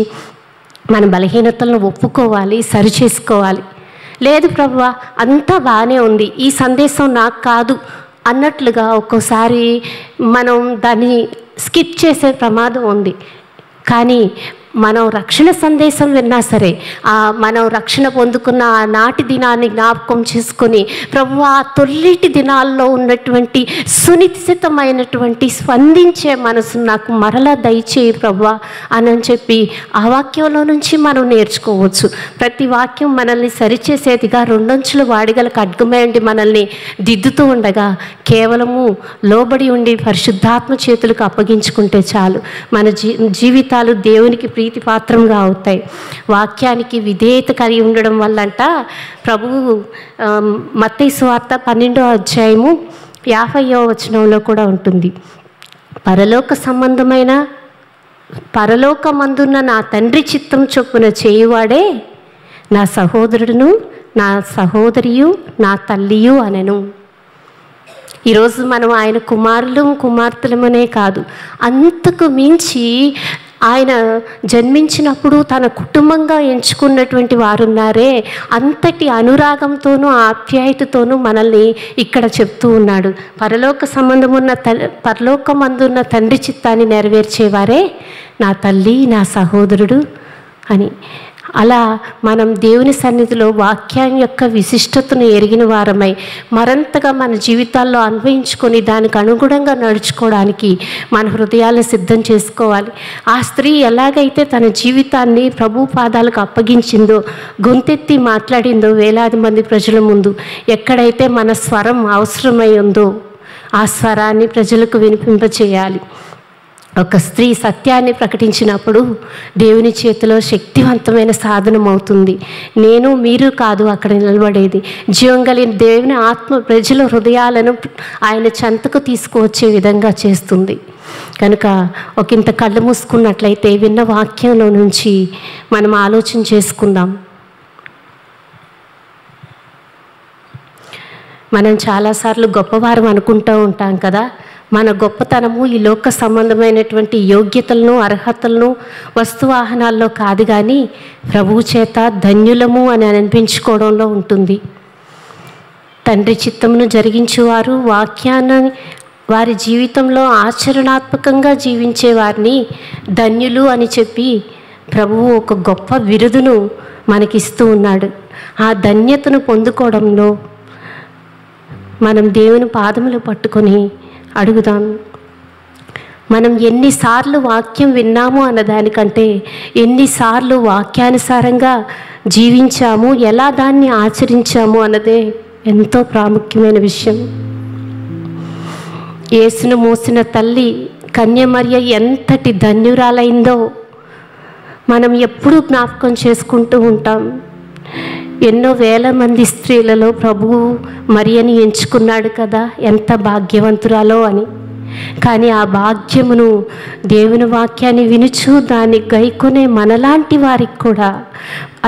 మన బలహీనతలను ఒప్పుకోవాలి, సరిచేసుకోవాలి. లేదు ప్రభువా అంతా బాగానే ఉంది, ఈ సందేశం నాకు కాదు అన్నట్లుగా ఒక్కోసారి మనం దాన్ని స్కిప్ చేసే ప్రమాదం ఉంది. కానీ మనం రక్షణ సందేశం విన్నా సరే, మనం రక్షణ పొందుకున్న నాటి దినాన్ని జ్ఞాపకం చేసుకొని ప్రభు ఆ తొలిటి దినాల్లో ఉన్నటువంటి సునిశ్చితమైనటువంటి స్పందించే మనసు నాకు మరలా దయచేయి ప్రభు అని చెప్పి ఆ వాక్యంలో నుంచి మనం నేర్చుకోవచ్చు. ప్రతి వాక్యం మనల్ని సరిచేసేదిగా రెండంచుల వాడిగల ఖడ్గమే ఉండి మనల్ని దిద్దుతూ ఉండగా కేవలము లోబడి ఉండి పరిశుద్ధాత్మ చేతులకు అప్పగించుకుంటే చాలు. మన జీవితాలు దేవునికి ప్రీతిపాత్రంగా అవుతాయి. వాక్యానికి విధేయత కలిగి ఉండడం వల్లంట ప్రభువు మత్తయి సువార్త 12వ అధ్యాయము 50వ వచనంలో కూడా ఉంటుంది. పరలోకమందున్న నా తండ్రి చిత్తం చొప్పున చేయువాడే నా సహోదరుడును, నా సహోదరియు, నా తల్లియు అనెను. ఈరోజు మనం ఆయన కుమారులు కుమార్తెలమనే కాదు, అంతకు మించి ఆయన జన్మించినప్పుడు తన కుటుంబంగా ఎంచుకున్నటువంటి వారున్నారే, అంతటి అనురాగంతోనూ ఆప్యాయతతోనూ మనల్ని ఇక్కడ చెప్తూ ఉన్నాడు. పరలోకమందున్న తండ్రి చిత్తాన్ని నెరవేర్చేవారే నా తల్లి, నా సహోదరుడు అని. అలా మనం దేవుని సన్నిధిలో వాక్యం యొక్క విశిష్టతను ఎరిగిన వారమై మరింతగా మన జీవితాల్లో అన్వయించుకొని దానికి అనుగుణంగా నడుచుకోవడానికి మన హృదయాలను సిద్ధం చేసుకోవాలి. ఆ స్త్రీ ఎలాగైతే తన జీవితాన్ని ప్రభు పాదాలకు అప్పగించిందో, గొంతెత్తి మాట్లాడిందో వేలాది మంది ప్రజల ముందు, ఎక్కడైతే మన స్వరం అవసరమై ఉందో ఆ స్వరాన్ని ప్రజలకు వినిపింపచేయాలి. ఒక స్త్రీ సత్యాన్ని ప్రకటించినప్పుడు దేవుని చేతిలో శక్తివంతమైన సాధనం అవుతుంది. నేను మీరు కాదు అక్కడ నిలబడేది, జీవం కలిగిన దేవుని ఆత్మ ప్రజల హృదయాలను ఆయన చెంతకు తీసుకువచ్చే విధంగా చేస్తుంది. కనుక ఒకంత కళ్ళు మూసుకున్నట్లయితే విన్న వాక్యంలో నుంచి మనం ఆలోచన చేసుకుందాం. మనం చాలాసార్లు గొప్పవారం అనుకుంటూ ఉంటాం కదా. మన గొప్పతనము ఈ లోక సంబంధమైనటువంటి యోగ్యతలను, అర్హతలను, వస్తువాహనాల్లో కాదు, కానీ ప్రభువు చేత ధన్యులము అని అనిపించుకోవడంలో ఉంటుంది. తండ్రి చిత్తమును జరిగించేవారు, వాక్యాన్ని వారి జీవితంలో ఆచరణాత్మకంగా జీవించే వారిని ధన్యులు అని చెప్పి ప్రభువు ఒక గొప్ప బిరుదును మనకిస్తూ ఉన్నాడు. ఆ ధన్యతను పొందుకోవడంలో మనం దేవుని పాదములు పట్టుకొని అడుగుదాం. మనం ఎన్నిసార్లు వాక్యం విన్నాము అన్నదానికంటే ఎన్నిసార్లు వాక్యానుసారంగా జీవించాము, ఎలా దాన్ని ఆచరించాము అన్నదే ఎంతో ప్రాముఖ్యమైన విషయం. యేసును మోసిన తల్లి కన్యమర్య ఎంతటి ధన్యురాలైందో మనం ఎప్పుడూ జ్ఞాపకం చేసుకుంటూ ఉంటాం. ఎన్నో వేల మంది స్త్రీలలో ప్రభువు మరియని ఎంచుకున్నాడు కదా, ఎంత భాగ్యవంతురాలో అని. కానీ ఆ భాగ్యమును దేవుని వాక్యాన్ని వినుచు దాన్ని గైకొనే మనలాంటి వారికి కూడా,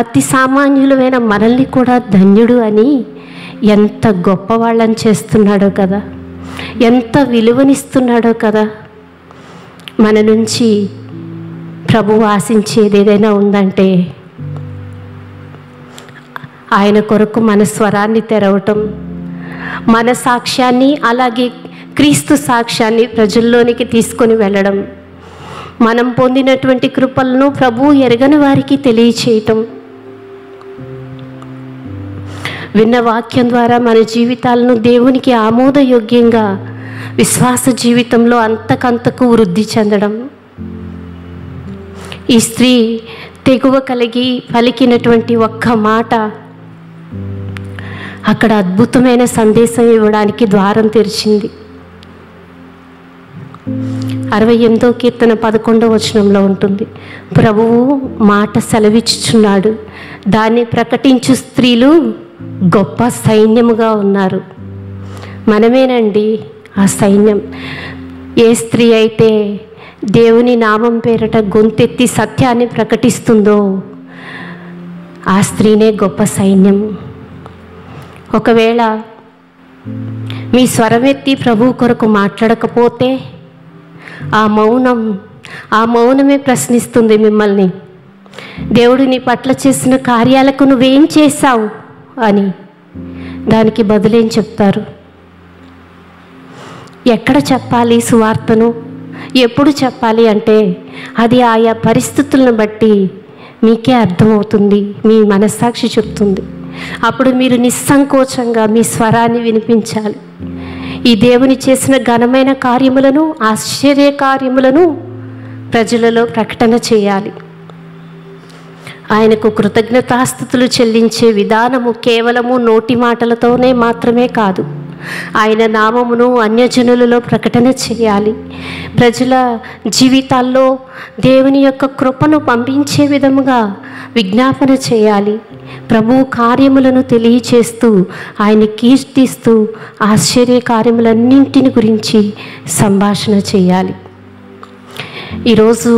అతి సామాన్యులమైన మనల్ని కూడా ధన్యుడు అని ఎంత గొప్పవాళ్ళని చేస్తున్నాడో కదా, ఎంత విలువనిస్తున్నాడో కదా. మన నుంచి ప్రభువు ఆశించేది ఏదైనా ఉందంటే ఆయన కొరకు మన స్వరాన్ని తెరవటం, మన సాక్ష్యాన్ని అలాగే క్రీస్తు సాక్ష్యాన్ని ప్రజల్లోనికి తీసుకొని వెళ్ళడం, మనం పొందినటువంటి కృపలను ప్రభువు ఎరగని వారికి తెలియచేయటం, విన్న వాక్యం ద్వారా మన జీవితాలను దేవునికి ఆమోదయోగ్యంగా విశ్వాస జీవితంలో అంతకంతకు వృద్ధి చెందడం. ఈ స్త్రీ తెగువ కలిగి పలికినటువంటి ఒక్క మాట అక్కడ అద్భుతమైన సందేశం ఇవ్వడానికి ద్వారం తెరిచింది. 68వ కీర్తన 11వ వచనంలో ఉంటుంది, ప్రభువు మాట సెలవిచ్చుచున్నాడు, దాన్ని ప్రకటించు స్త్రీలు గొప్ప సైన్యముగా ఉన్నారు. మనమేనండి ఆ సైన్యం. ఏ స్త్రీ అయితే దేవుని నామం పేరట గొంతెత్తి సత్యాన్ని ప్రకటిస్తుందో ఆ స్త్రీనే గొప్ప సైన్యం. ఒకవేళ మీ స్వరమెత్తి ప్రభు కొరకు మాట్లాడకపోతే ఆ మౌనమే ప్రశ్నిస్తుంది మిమ్మల్ని. దేవుడు నీ పట్ల చేసిన కార్యాలకు నువ్వేం చేశావు అని. దానికి బదులేం చెప్తారు? ఎక్కడ చెప్పాలి సువార్తను, ఎప్పుడు చెప్పాలి అంటే అది ఆయా పరిస్థితులను బట్టి మీకే అర్థమవుతుంది, మీ మనస్సాక్షి చెప్తుంది. అప్పుడు మీరు నిస్సంకోచంగా మీ స్వరాన్ని వినిపించాలి. ఈ దేవుని చేసిన ఘనమైన కార్యములను, ఆశ్చర్య కార్యములను ప్రజలలో ప్రకటన చేయాలి. ఆయనకు కృతజ్ఞతాస్తుతులు చెల్లించే విధానము కేవలము నోటి మాటలతోనే మాత్రమే కాదు, ఆయన నామమును అన్యజనులలో ప్రకటన చేయాలి. ప్రజల జీవితాల్లో దేవుని యొక్క కృపను పంపించే విధముగా విజ్ఞాపన చేయాలి. ప్రభు కార్యములను తెలియచేస్తూ ఆయన కీర్తిస్తూ ఆశ్చర్య కార్యములన్నింటిని గురించి సంభాషణ చేయాలి. ఈరోజు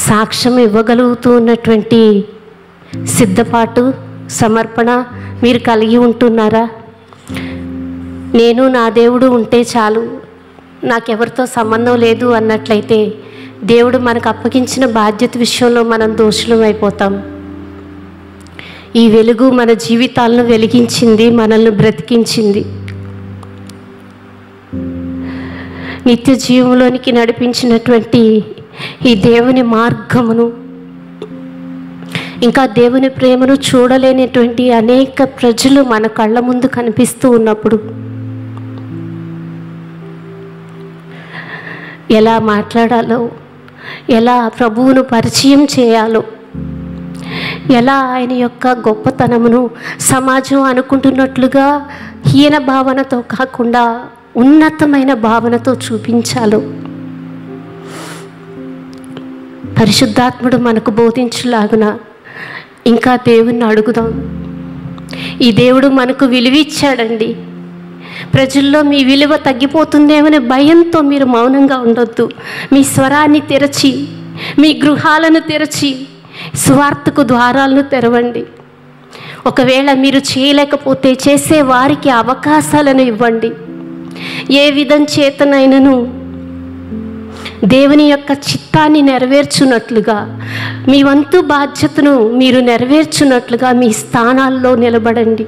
సాక్ష్యం ఇవ్వగలుగుతూ ఉన్నటువంటి సిద్ధపాటు, సమర్పణ మీరు కలిగి ఉంటున్నారా? నేను నా దేవుడు ఉంటే చాలు, నాకెవరితో సంబంధం లేదు అన్నట్లయితే దేవుడు మనకు అప్పగించిన బాధ్యత విషయంలో మనం దోషులం అయిపోతాం. ఈ వెలుగు మన జీవితాలను వెలిగించింది, మనల్ని బ్రతికించింది. నిత్య జీవంలోనికి నడిపించినటువంటి ఈ దేవుని మార్గమును, ఇంకా దేవుని ప్రేమను చూడలేనటువంటి అనేక ప్రజలు మన కళ్ళ ముందు కనిపిస్తూ ఉన్నప్పుడు ఎలా మాట్లాడాలో, ఎలా ప్రభువును పరిచయం చేయాలో, ఎలా ఆయన యొక్క గొప్పతనమును సమాజం అనుకుంటున్నట్లుగా హీన భావనతో కాకుండా ఉన్నతమైన భావనతో చూపించాలో పరిశుద్ధాత్ముడు మనకు బోధించులాగున ఇంకా దేవుణ్ణి అడుగుదాం. ఈ దేవుడు మనకు విలువిచ్చాడండి. ప్రజల్లో మీ విలువ తగ్గిపోతుందేమనే భయంతో మీరు మౌనంగా ఉండొద్దు. మీ స్వరాన్ని తెరచి, మీ గృహాలను తెరచి సువార్తకు ద్వారాలను తెరవండి. ఒకవేళ మీరు చేయలేకపోతే చేసే వారికి అవకాశాలను ఇవ్వండి. ఏ విధం చేతనైనను దేవుని యొక్క చిత్తాన్ని నెరవేర్చున్నట్లుగా, మీ వంతు బాధ్యతను మీరు నెరవేర్చున్నట్లుగా మీ స్థానాల్లో నిలబడండి.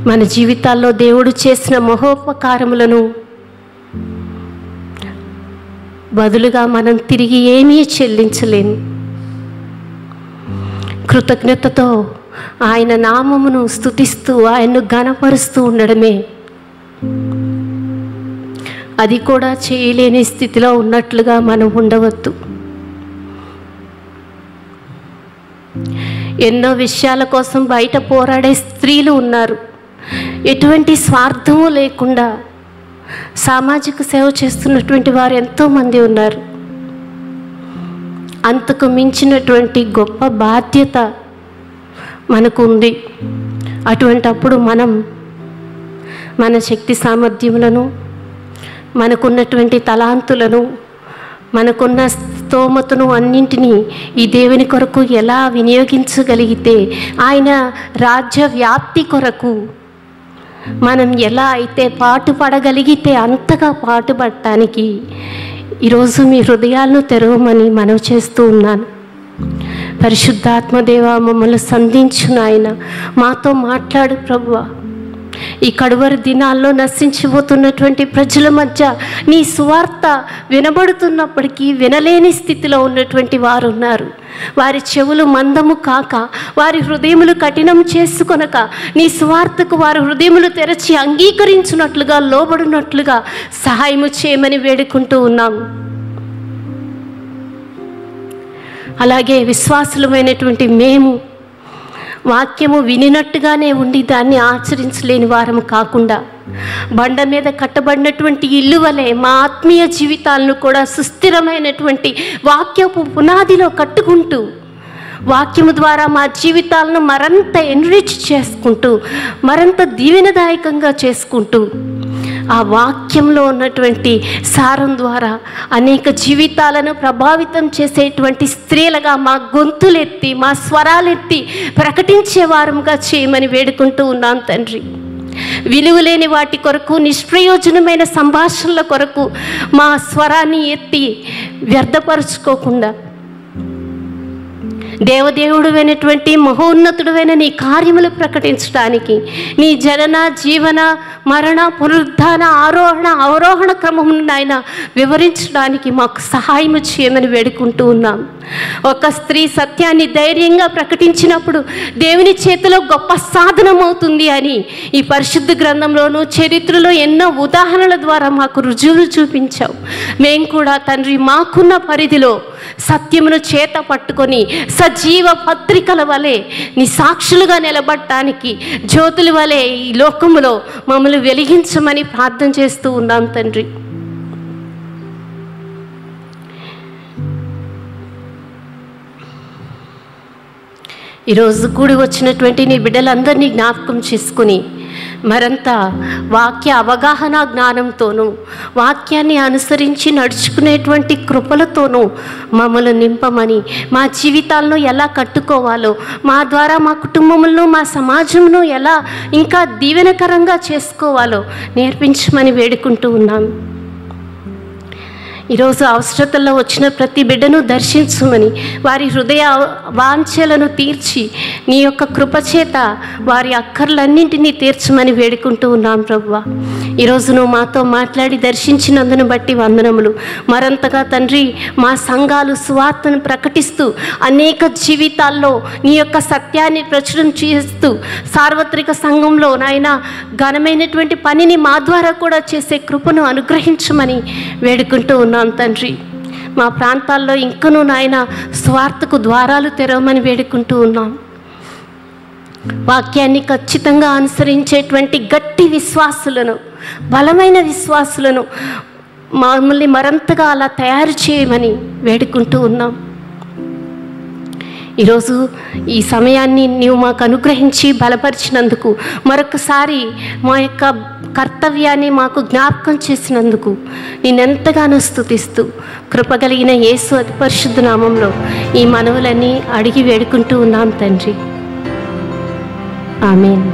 మన జీవితాల్లో దేవుడు చేసిన మహోపకారములను బదులుగా మనం తిరిగి ఏమీ చెల్లించలేము. కృతజ్ఞతతో ఆయన నామమును స్తుతిస్తూ ఆయన్ను ఘనపరుస్తూ ఉండడమే. అది కూడా చేయలేని స్థితిలో ఉన్నట్లుగా మనం ఉండవద్దు. ఎన్నో విషయాల కోసం బయట పోరాడే స్త్రీలు ఉన్నారు. ఎటువంటి స్వార్థము లేకుండా సామాజిక సేవ చేస్తున్నటువంటి వారు ఎంతోమంది ఉన్నారు. అంతకు మించినటువంటి గొప్ప బాధ్యత మనకు ఉంది. అటువంటప్పుడు మనం మన శక్తి సామర్థ్యములను, మనకున్నటువంటి తలాంతులను, మనకున్న స్తోమతను అన్నింటినీ ఈ దేవుని కొరకు ఎలా వినియోగించగలిగితే, ఆయన రాజ్య వ్యాప్తి కొరకు మనం ఎలా అయితే పాటుపడగలిగితే అంతగా పాటుపడటానికి ఈరోజు మీ హృదయాలను తెరవమని మనవి చేస్తూ ఉన్నాను. పరిశుద్ధాత్మదేవ, మమ్మల్ని సంధించును ఆయన, మాతో మాట్లాడు ప్రభువా. ఈ కడువరి దినాల్లో నశించిపోతున్నటువంటి ప్రజల మధ్య నీ సువార్త వినబడుతున్నప్పటికీ వినలేని స్థితిలో ఉన్నటువంటి వారు ఉన్నారు. వారి చెవులు మందము కాక, వారి హృదయములు కఠినం చేసుకొనక, నీ సువార్తకు వారి హృదయములు తెరచి అంగీకరించున్నట్లుగా, లోబడినట్లుగా సహాయము చేయమని వేడుకుంటూ ఉన్నాము. అలాగే విశ్వాసులమైనటువంటి మేము వాక్యము వినినట్టుగానే ఉండి దాన్ని ఆచరించలేని వారము కాకుండా, బండ మీద కట్టబడినటువంటి ఇల్లు వలె మా ఆత్మీయ జీవితాలను కూడా సుస్థిరమైనటువంటి వాక్యపు పునాదిలో కట్టుకుంటూ, వాక్యము ద్వారా మా జీవితాలను మరింత ఎన్రిచ్ చేసుకుంటూ, మరింత దీవెనదాయకంగా చేసుకుంటూ, ఆ వాక్యంలో ఉన్నటువంటి సారం ద్వారా అనేక జీవితాలను ప్రభావితం చేసేటువంటి స్త్రీలుగా మా గొంతులెత్తి మా స్వరాలెత్తి ప్రకటించే వారంగా చేయమని వేడుకుంటూ ఉన్నాం తండ్రి. విలువలేని వాటి కొరకు, నిష్ప్రయోజనమైన సంభాషణల కొరకు మా స్వరాన్ని ఎత్తి వ్యర్థపరుచుకోకుండా దేవదేవుడువైనటువంటి మహోన్నతుడువైన నీ కార్యములు ప్రకటించడానికి, నీ జనన, జీవన, మరణ, పునరుద్ధాన, ఆరోహణ, అవరోహణ క్రమమును నాయన వివరించడానికి మాకు సహాయం చేయమని వేడుకుంటూ ఉన్నాం. ఒక స్త్రీ సత్యాన్ని ధైర్యంగా ప్రకటించినప్పుడు దేవుని చేతిలో గొప్ప సాధనమవుతుంది అని ఈ పరిశుద్ధ గ్రంథంలోనూ చరిత్రలో ఎన్నో ఉదాహరణల ద్వారా మాకు రుజువులు చూపించావు. మేము కూడా తండ్రి మాకున్న పరిధిలో సత్యమును చేత పట్టుకొని సజీవ పత్రికల వలె నీ సాక్షులుగా నిలబడటానికి జ్యోతుల వలె ఈ లోకములో మమ్మల్ని వెలిగించమని ప్రార్థన చేస్తూ ఉన్నాం తండ్రి. ఈరోజు కూడి వచ్చినటువంటి నీ బిడ్డలందరినీ జ్ఞాపకం చేసుకుని మరంత వాక్య అవగాహన జ్ఞానంతోనూ, వాక్యాన్ని అనుసరించి నడుచుకునేటువంటి కృపలతోనూ మమ్మల్ని నింపమని, మా జీవితాలను ఎలా కట్టుకోవాలో, మా ద్వారా మా కుటుంబములను, మా సమాజమును ఎలా ఇంకా దీవెనకరంగా చేసుకోవాలో నేర్పించమని వేడుకుంటూ ఉన్నాం. ఈరోజు అవసరతల్లో వచ్చిన ప్రతి బిడ్డను దర్శించమని, వారి హృదయ వాంఛలను తీర్చి నీ యొక్క కృపచేత వారి అక్కర్లన్నింటినీ తీర్చమని వేడుకుంటూ ఉన్నాం ప్రభువా. ఈరోజు నువ్వు మాతో మాట్లాడి దర్శించినందును బట్టి వందనములు. మరంతగా తండ్రి మా సంఘాలు సువార్తను ప్రకటిస్తూ అనేక జీవితాల్లో నీ యొక్క సత్యాన్ని ప్రచురం చేస్తూ సార్వత్రిక సంఘంలో నాయన ఘనమైనటువంటి పనిని మా ద్వారా కూడా చేసే కృపను అనుగ్రహించమని వేడుకుంటూ ఉన్నాం తండ్రి. మా ప్రాంతాల్లో ఇంకనూ నాయన స్వార్థకు ద్వారాలు తెరవమని వేడుకుంటూ ఉన్నాం. వాక్యాన్ని ఖచ్చితంగా అనుసరించేటువంటి గట్టి విశ్వాసులను, బలమైన విశ్వాసులను మమ్మల్ని మరింతగా అలా తయారు చేయమని వేడుకుంటూ ఉన్నాం. ఈరోజు ఈ సమయాన్ని నీవు మాకు అనుగ్రహించి బలపరిచినందుకు, మరొకసారి మా యొక్క కర్తవ్యాన్ని మాకు జ్ఞాపకం చేసినందుకు నేనెంతగానో స్తుతిస్తూ కృపగలిగిన యేసు అతి పరిశుద్ధ నామంలో ఈ మనవులన్నీ అడిగి వేడుకుంటూ ఉన్నాం తండ్రి. ఆమేన్.